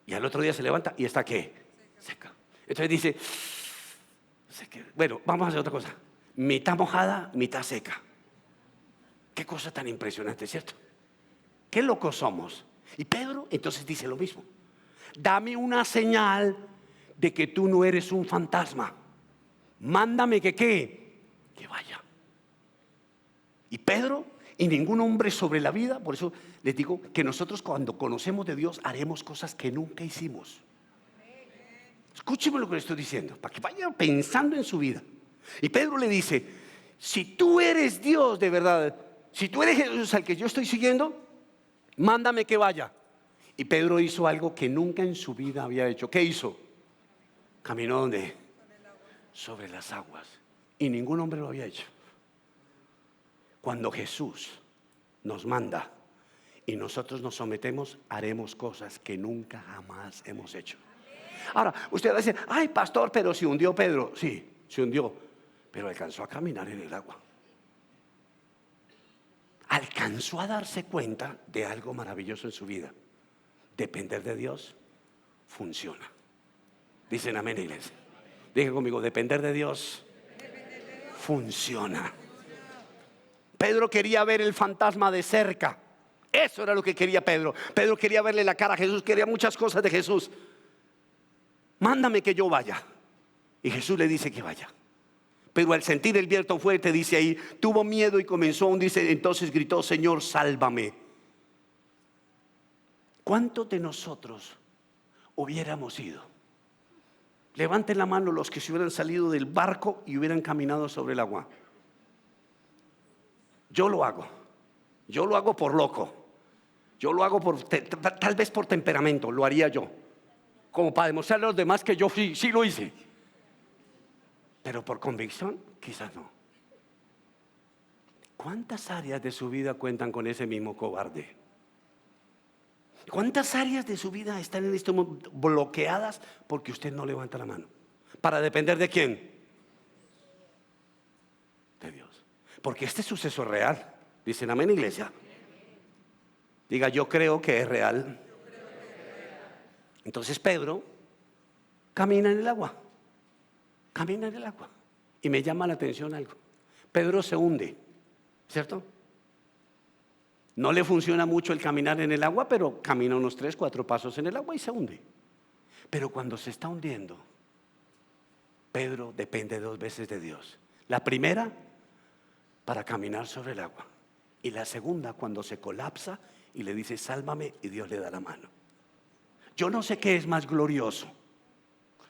Y al otro día se levanta y está ¿qué? Seca. Entonces dice, bueno, vamos a hacer otra cosa. Mitad mojada, mitad seca. Qué cosa tan impresionante, ¿cierto? Qué locos somos. Y Pedro entonces dice lo mismo. Dame una señal de que tú no eres un fantasma. Mándame que ¿qué? Que vaya. Y Pedro y ningún hombre sobre la vida, por eso les digo que nosotros cuando conocemos de Dios haremos cosas que nunca hicimos. Escúcheme lo que le estoy diciendo, para que vaya pensando en su vida. Y Pedro le dice, si tú eres Dios de verdad, si tú eres Jesús al que yo estoy siguiendo, mándame que vaya. Y Pedro hizo algo que nunca en su vida había hecho. ¿Qué hizo? Caminó ¿dónde? Sobre las aguas. Y ningún hombre lo había hecho. Cuando Jesús nos manda y nosotros nos sometemos, haremos cosas que nunca jamás hemos hecho. Ahora, usted va a decir, ay pastor, pero se hundió Pedro. Sí, se hundió, pero alcanzó a caminar en el agua. Alcanzó a darse cuenta de algo maravilloso en su vida. Depender de Dios funciona. Dicen amén, iglesia. Diga conmigo, depender de Dios funciona. Pedro quería ver el fantasma de cerca. Eso era lo que quería Pedro. Pedro quería verle la cara a Jesús, quería muchas cosas de Jesús. Mándame que yo vaya. Y Jesús le dice que vaya. Pero al sentir el viento fuerte, dice ahí, tuvo miedo y comenzó a hundirse. Entonces gritó, Señor, sálvame. ¿Cuántos de nosotros hubiéramos ido? Levanten la mano los que se hubieran salido del barco y hubieran caminado sobre el agua. Yo lo hago. Yo lo hago por loco. Yo lo hago tal vez por temperamento, lo haría yo. Como para demostrarle a los demás que yo sí lo hice. Pero por convicción, quizás no. ¿Cuántas áreas de su vida cuentan con ese mismo cobarde? ¿Cuántas áreas de su vida están en este momento bloqueadas porque usted no levanta la mano? ¿Para depender de quién? De Dios. Porque este suceso es real. Dicen amén, iglesia. Diga, yo creo que es real. Entonces Pedro camina en el agua. Camina en el agua. Y me llama la atención algo. Pedro se hunde, ¿cierto? No le funciona mucho el caminar en el agua, pero camina unos 3, 4 pasos en el agua y se hunde. Pero cuando se está hundiendo, Pedro depende 2 veces de Dios. La primera, para caminar sobre el agua. Y la segunda, cuando se colapsa y le dice, sálvame, y Dios le da la mano. Yo no sé qué es más glorioso.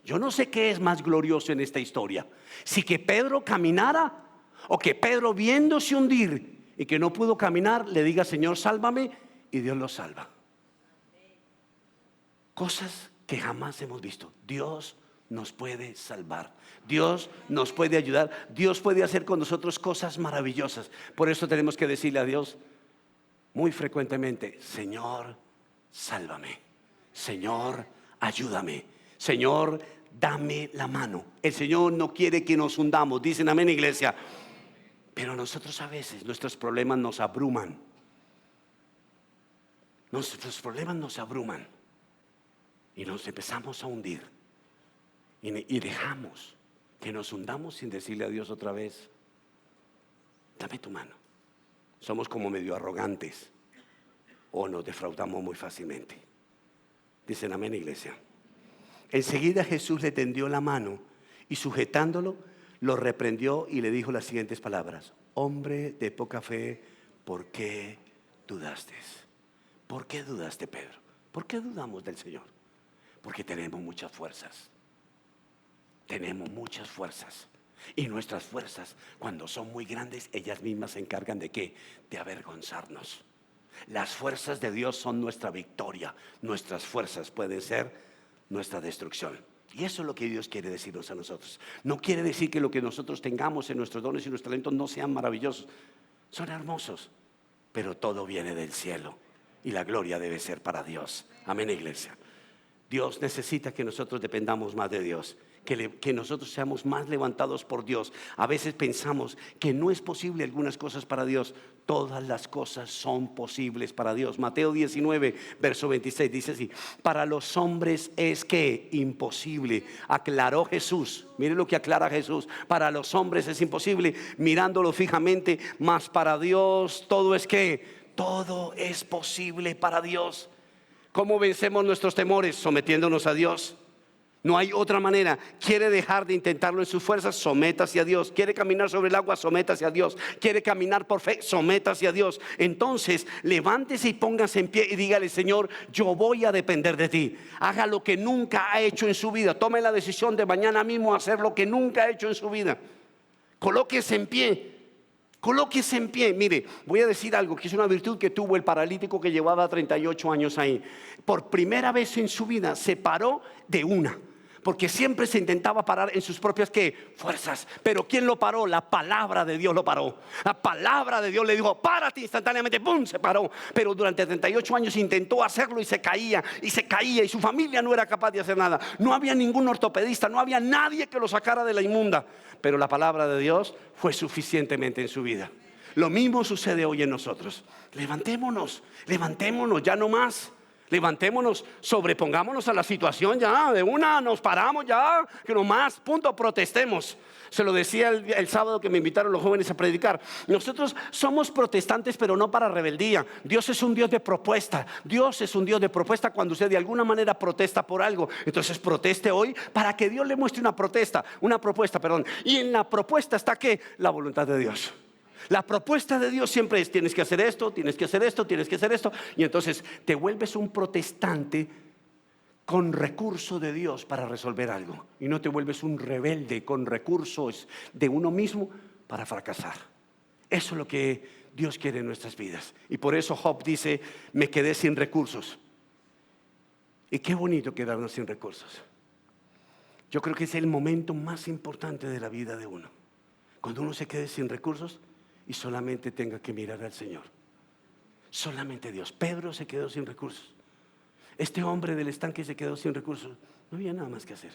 Yo no sé qué es más glorioso en esta historia. Si que Pedro caminara o que Pedro viéndose hundir y que no pudo caminar, le diga, Señor, sálvame, y Dios lo salva. Cosas que jamás hemos visto. Dios nos puede salvar. Dios nos puede ayudar. Dios puede hacer con nosotros cosas maravillosas. Por eso tenemos que decirle a Dios muy frecuentemente, Señor, sálvame. Señor, ayúdame. Señor, dame la mano. El Señor no quiere que nos hundamos. Dicen amén, iglesia. Pero nosotros a veces nuestros problemas nos abruman. Nuestros problemas nos abruman. Y nos empezamos a hundir. Y dejamos que nos hundamos sin decirle a Dios otra vez, dame tu mano. Somos como medio arrogantes. O nos defraudamos muy fácilmente. Dicen amén, iglesia. Enseguida Jesús le tendió la mano y sujetándolo, lo reprendió y le dijo las siguientes palabras: hombre de poca fe, ¿por qué dudaste? ¿Por qué dudaste, Pedro? ¿Por qué dudamos del Señor? Porque tenemos muchas fuerzas. Tenemos muchas fuerzas. Y nuestras fuerzas, cuando son muy grandes, ellas mismas se encargan ¿de qué? De avergonzarnos. Las fuerzas de Dios son nuestra victoria. Nuestras fuerzas pueden ser nuestra destrucción. Y eso es lo que Dios quiere decirnos a nosotros. No quiere decir que lo que nosotros tengamos en nuestros dones y nuestros talentos no sean maravillosos. Son hermosos, pero todo viene del cielo y la gloria debe ser para Dios. Amén, iglesia. Dios necesita que nosotros dependamos más de Dios, que nosotros seamos más levantados por Dios. A veces pensamos que no es posible algunas cosas para Dios. Todas las cosas son posibles para Dios. Mateo 19, verso 26 dice así: para los hombres es que imposible, aclaró Jesús. Mire lo que aclara Jesús: para los hombres es imposible, mirándolo fijamente, mas para Dios todo es que, todo es posible para Dios. ¿Cómo vencemos nuestros temores? Sometiéndonos a Dios. No hay otra manera. Quiere dejar de intentarlo en sus fuerzas, sométase a Dios. Quiere caminar sobre el agua, sométase a Dios. Quiere caminar por fe, sométase a Dios. Entonces levántese y póngase en pie y dígale: Señor, yo voy a depender de ti. Haga lo que nunca ha hecho en su vida. Tome la decisión de mañana mismo hacer lo que nunca ha hecho en su vida. Colóquese en pie. Colóquese en pie. Mire, voy a decir algo que es una virtud que tuvo el paralítico que llevaba 38 años ahí. Por primera vez en su vida se paró de una, porque siempre se intentaba parar en sus propias ¿qué? Fuerzas. Pero ¿quién lo paró? La palabra de Dios lo paró. La palabra de Dios le dijo: párate instantáneamente. ¡Pum! Se paró. Pero durante 38 años intentó hacerlo y se caía y su familia no era capaz de hacer nada. No había ningún ortopedista, no había nadie que lo sacara de la inmunda. Pero la palabra de Dios fue suficientemente en su vida. Lo mismo sucede hoy en nosotros. Levantémonos, ya no más. Levantémonos, sobrepongámonos a la situación ya, de una nos paramos ya, que no más, punto, protestemos. Se lo decía el sábado que me invitaron los jóvenes a predicar. Nosotros somos protestantes, pero no para rebeldía. Dios es un Dios de propuesta. Dios es un Dios de propuesta cuando usted de alguna manera protesta por algo. Entonces proteste hoy para que Dios le muestre una propuesta. Y en la propuesta está ¿qué? La voluntad de Dios. La propuesta de Dios siempre es: tienes que hacer esto, tienes que hacer esto, tienes que hacer esto. Y entonces te vuelves un protestante con recurso de Dios para resolver algo, y no te vuelves un rebelde con recursos de uno mismo para fracasar. Eso es lo que Dios quiere en nuestras vidas. Y por eso Job dice: me quedé sin recursos. Y qué bonito quedarnos sin recursos. Yo creo que es el momento más importante de la vida de uno, cuando uno se quede sin recursos y solamente tenga que mirar al Señor. Solamente Dios. Pedro se quedó sin recursos. Este hombre del estanque se quedó sin recursos. No había nada más que hacer.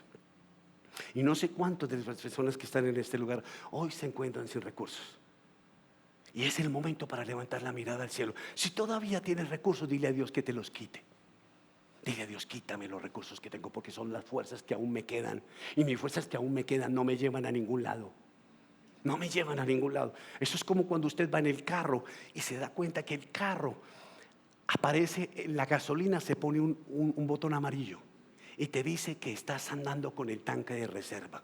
Y no sé cuántas de las personas que están en este lugar hoy se encuentran sin recursos. Y es el momento para levantar la mirada al cielo. Si todavía tienes recursos, dile a Dios que te los quite. Dile a Dios: quítame los recursos que tengo, porque son las fuerzas que aún me quedan. Y mis fuerzas que aún me quedan no me llevan a ningún lado. No me llevan a ningún lado. Eso es como cuando usted va en el carro y se da cuenta que el carro aparece en la gasolina, se pone un botón amarillo y te dice que estás andando con el tanque de reserva.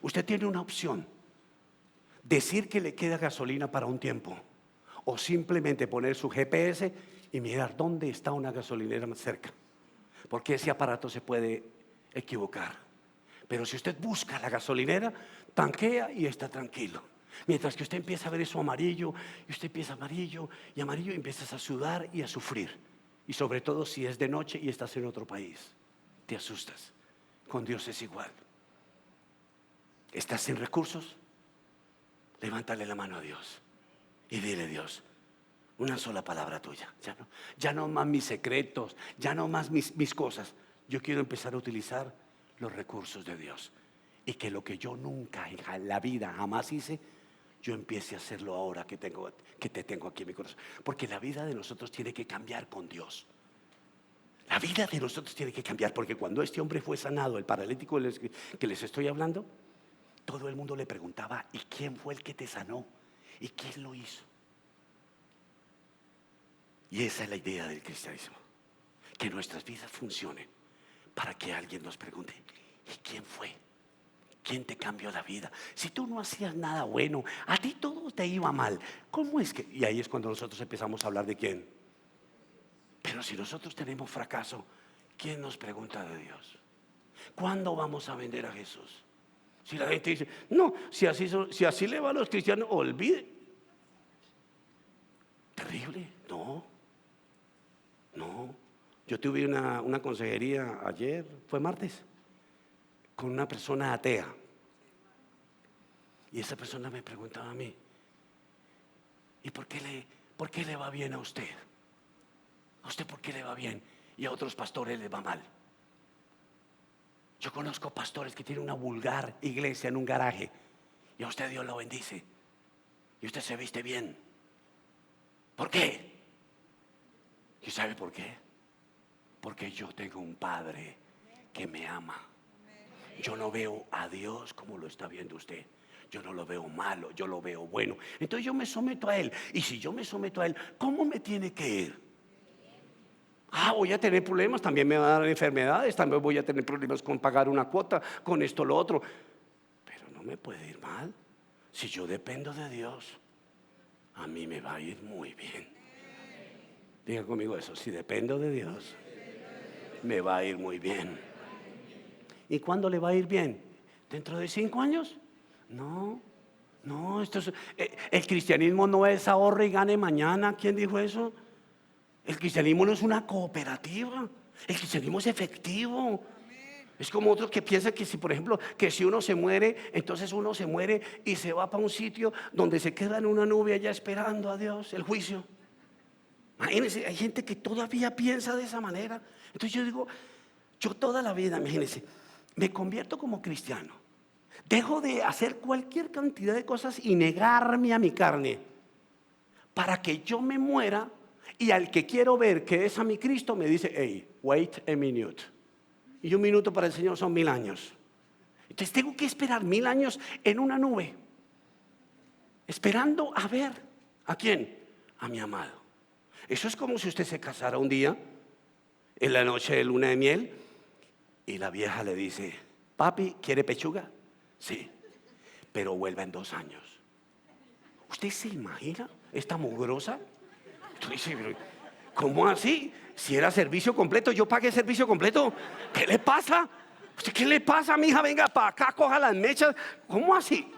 Usted tiene una opción: decir que le queda gasolina para un tiempo, o simplemente poner su GPS y mirar dónde está una gasolinera más cerca, porque ese aparato se puede equivocar. Pero si usted busca la gasolinera, tanquea y está tranquilo. Mientras que usted empieza a ver eso amarillo, y usted empieza amarillo y amarillo, y empiezas a sudar y a sufrir. Y sobre todo si es de noche y estás en otro país, te asustas. Con Dios es igual. ¿Estás sin recursos? Levántale la mano a Dios y dile: Dios, una sola palabra tuya. Ya no más mis secretos, ya no más mis cosas. Yo quiero empezar a utilizar los recursos de Dios, y que lo que yo nunca en la vida jamás hice, yo empiece a hacerlo ahora que te tengo aquí en mi corazón. Porque la vida de nosotros tiene que cambiar con Dios. La vida de nosotros tiene que cambiar, porque cuando este hombre fue sanado, el paralítico que les estoy hablando, todo el mundo le preguntaba: ¿y quién fue el que te sanó? ¿Y quién lo hizo? Y esa es la idea del cristianismo: que nuestras vidas funcionen para que alguien nos pregunte: ¿y quién fue? ¿Quién te cambió la vida? Si tú no hacías nada bueno, a ti todo te iba mal, ¿cómo es que? Y ahí es cuando nosotros empezamos a hablar de quién. Pero si nosotros tenemos fracaso, ¿quién nos pregunta de Dios? ¿Cuándo vamos a vender a Jesús? Si la gente dice: no, si así le va a los cristianos, olvide. Terrible. No. Yo tuve una consejería ayer, fue martes, con una persona atea. Y esa persona me preguntaba a mí: ¿y por qué le va bien a usted? ¿A usted por qué le va bien y a otros pastores les va mal? Yo conozco pastores que tienen una vulgar iglesia en un garaje y a usted Dios lo bendice y usted se viste bien. ¿Por qué? ¿Y sabe por qué? Porque yo tengo un Padre que me ama. Yo no veo a Dios como lo está viendo usted. Yo no lo veo malo, yo lo veo bueno. Entonces yo me someto a Él. Y si yo me someto a Él, ¿cómo me tiene que ir? Voy a tener problemas, también me van a dar enfermedades, también voy a tener problemas con pagar una cuota, con esto, lo otro. Pero no me puede ir mal. Si yo dependo de Dios, a mí me va a ir muy bien. Diga conmigo eso: si dependo de Dios, me va a ir muy bien. ¿Y cuándo le va a ir bien? ¿Dentro de 5 años? No, el cristianismo no es ahorre y gane mañana. ¿Quién dijo eso? El cristianismo no es una cooperativa. El cristianismo es efectivo. Es como otros que piensan que si, por ejemplo, que si uno se muere, entonces uno se muere y se va para un sitio donde se queda en una nube allá esperando a Dios, el juicio. Imagínense, hay gente que todavía piensa de esa manera. Entonces yo digo, yo toda la vida, imagínense, me convierto como cristiano, dejo de hacer cualquier cantidad de cosas y negarme a mi carne para que yo me muera, y al que quiero ver, que es a mi Cristo, me dice: hey, wait a minute. Y 1 minuto para el Señor son 1000 años. Entonces tengo que esperar 1000 años en una nube, esperando a ver ¿a quién? A mi amado. Eso es como si usted se casara un día, en la noche de luna de miel, y la vieja le dice: papi, ¿quiere pechuga? Sí, pero vuelva en 2 años. ¿Usted se imagina esta mugrosa? Usted dice: ¿cómo así? Si era servicio completo, yo pagué servicio completo. ¿Qué le pasa? ¿Usted qué le pasa, mija? Venga para acá, coja las mechas. ¿Cómo así?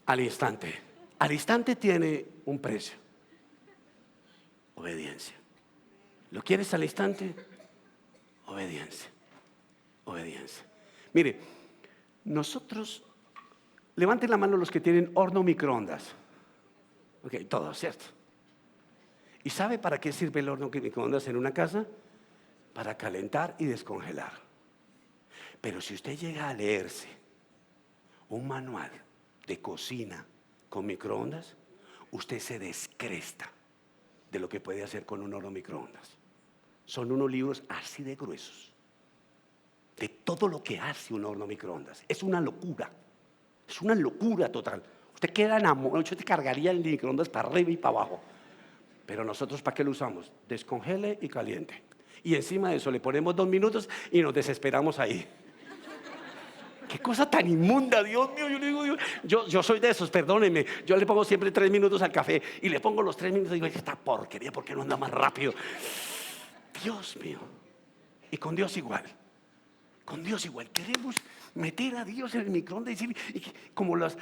Al instante tiene un precio: obediencia. ¿Lo quieres al instante? Obediencia. Mire, nosotros, levanten la mano los que tienen horno microondas. Ok, todo, ¿cierto? ¿Y sabe para qué sirve el horno microondas en una casa? Para calentar y descongelar. Pero si usted llega a leerse un manual de cocina con microondas, usted se descresta de lo que puede hacer con un horno microondas. Son unos libros así de gruesos de todo lo que hace un horno microondas. Es una locura total. Usted queda enamorado, usted te cargaría el microondas para arriba y para abajo. Pero nosotros, ¿para qué lo usamos? Descongele y caliente. Y encima de eso le ponemos 2 minutos y nos desesperamos ahí. Qué cosa tan inmunda, Dios mío. Yo le digo, yo soy de esos, perdónenme. Yo le pongo siempre 3 minutos al café y le pongo los 3 minutos y digo: esta porquería, ¿por qué no anda más rápido? Dios mío. Y con Dios igual. Queremos meter a Dios en el microondas y decir, como las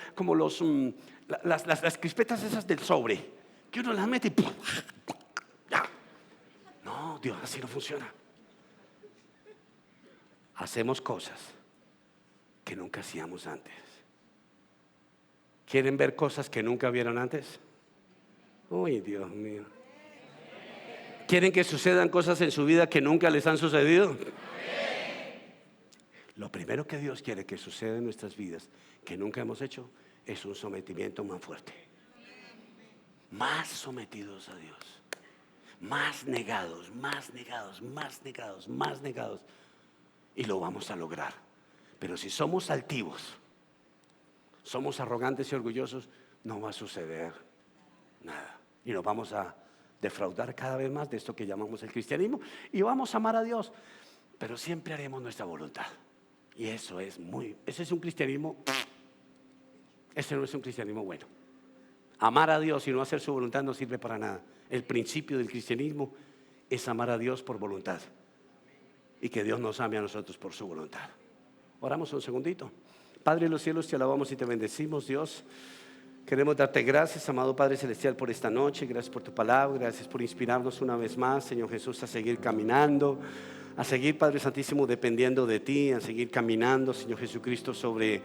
crispetas esas del sobre, que uno las mete y ¡pum! Ya. No, Dios, así no funciona. Hacemos cosas que nunca hacíamos antes. ¿Quieren ver cosas que nunca vieron antes? Uy, Dios mío. ¿Quieren que sucedan cosas en su vida que nunca les han sucedido? Lo primero que Dios quiere que suceda en nuestras vidas, que nunca hemos hecho, es un sometimiento más fuerte. Más sometidos a Dios. Más negados. Y lo vamos a lograr. Pero si somos altivos, somos arrogantes y orgullosos, no va a suceder nada. Y nos vamos a defraudar cada vez más de esto que llamamos el cristianismo, y vamos a amar a Dios, pero siempre haremos nuestra voluntad. Y ese es un cristianismo, ese no es un cristianismo bueno. Amar a Dios y no hacer su voluntad no sirve para nada. El principio del cristianismo es amar a Dios por voluntad, y que Dios nos ame a nosotros por su voluntad. Oramos un segundito. Padre de los cielos, te alabamos y te bendecimos, Dios. Queremos darte gracias, amado Padre Celestial, por esta noche. Gracias por tu palabra, gracias por inspirarnos una vez más, Señor Jesús, a seguir caminando, a seguir, Padre Santísimo, dependiendo de ti, a seguir caminando, Señor Jesucristo, sobre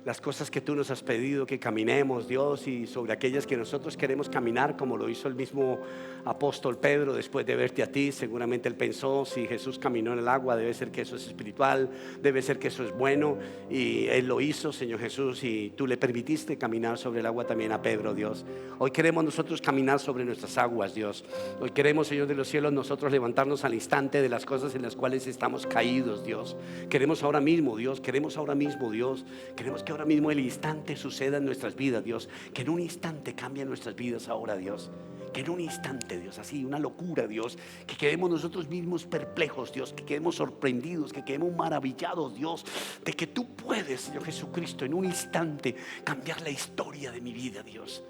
las cosas que tú nos has pedido que caminemos, Dios, y sobre aquellas que nosotros queremos caminar, como lo hizo el mismo apóstol Pedro después de verte a ti. Seguramente él pensó, si Jesús caminó en el agua, debe ser que eso es espiritual, debe ser que eso es bueno, y él lo hizo, Señor Jesús, y tú le permitiste caminar sobre el agua también a Pedro, Dios. Hoy queremos nosotros caminar sobre nuestras aguas, Dios. Hoy queremos, Señor de los cielos, nosotros levantarnos al instante de las cosas en las cuales estamos caídos, Dios. Queremos ahora mismo, Dios, queremos que ahora mismo el instante suceda en nuestras vidas, Dios. Que en un instante cambien nuestras vidas ahora, Dios. Que en un instante, Dios, así, una locura, Dios. Que quedemos nosotros mismos perplejos, Dios. Que quedemos sorprendidos, que quedemos maravillados, Dios, de que tú puedes, Señor Jesucristo, en un instante cambiar la historia de mi vida, Dios.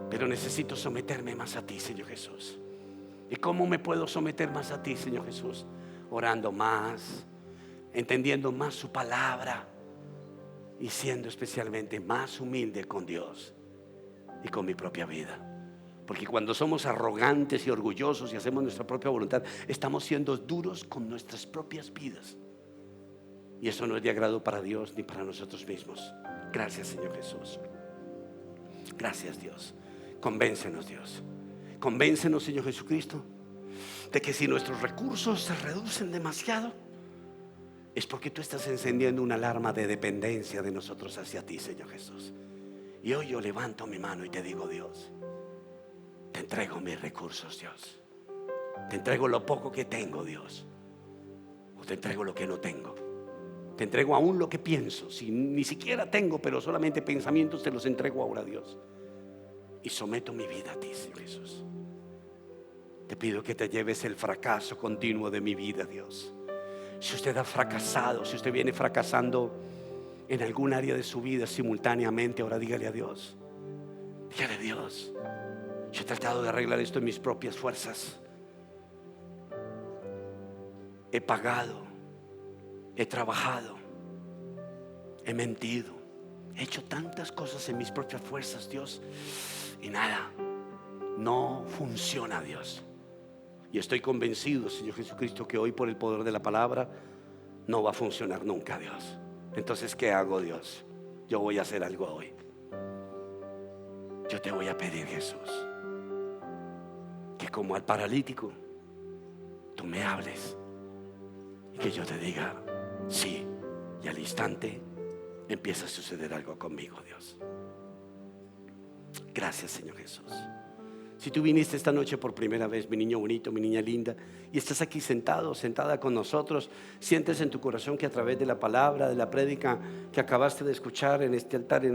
Pero necesito someterme más a ti, Señor Jesús. ¿Y cómo me puedo someter más a ti, Señor Jesús? Orando más, entendiendo más su palabra, y siendo especialmente más humilde con Dios y con mi propia vida. Porque cuando somos arrogantes y orgullosos y hacemos nuestra propia voluntad, estamos siendo duros con nuestras propias vidas, y eso no es de agrado para Dios ni para nosotros mismos. Gracias, Señor Jesús. Gracias, Dios. Convéncenos, Dios. Convéncenos, Señor Jesucristo, de que si nuestros recursos se reducen demasiado, es porque tú estás encendiendo una alarma de dependencia de nosotros hacia ti, Señor Jesús. Y hoy yo levanto mi mano y te digo, Dios, te entrego mis recursos, Dios. Te entrego lo poco que tengo, Dios. O te entrego lo que no tengo. Te entrego aún lo que pienso. Si ni siquiera tengo, pero solamente pensamientos, te los entrego ahora, Dios. Y someto mi vida a ti, Señor Jesús. Te pido que te lleves el fracaso continuo de mi vida, Dios. Si usted ha fracasado, si usted viene fracasando en algún área de su vida simultáneamente, ahora dígale a Dios. Dígale a Dios, yo he tratado de arreglar esto en mis propias fuerzas. He pagado, he trabajado, he mentido, he hecho tantas cosas en mis propias fuerzas, Dios, y nada, no funciona, Dios. Y estoy convencido, Señor Jesucristo, que hoy por el poder de la palabra no va a funcionar nunca, Dios. Entonces, ¿qué hago, Dios? Yo voy a hacer algo hoy. Yo te voy a pedir, Jesús, que como al paralítico tú me hables y que yo te diga sí, y al instante empieza a suceder algo conmigo, Dios. Gracias, Señor Jesús. Si tú viniste esta noche por primera vez, mi niño bonito, mi niña linda, y estás aquí sentado, sentada con nosotros, sientes en tu corazón que a través de la palabra, de la prédica que acabaste de escuchar en este altar, en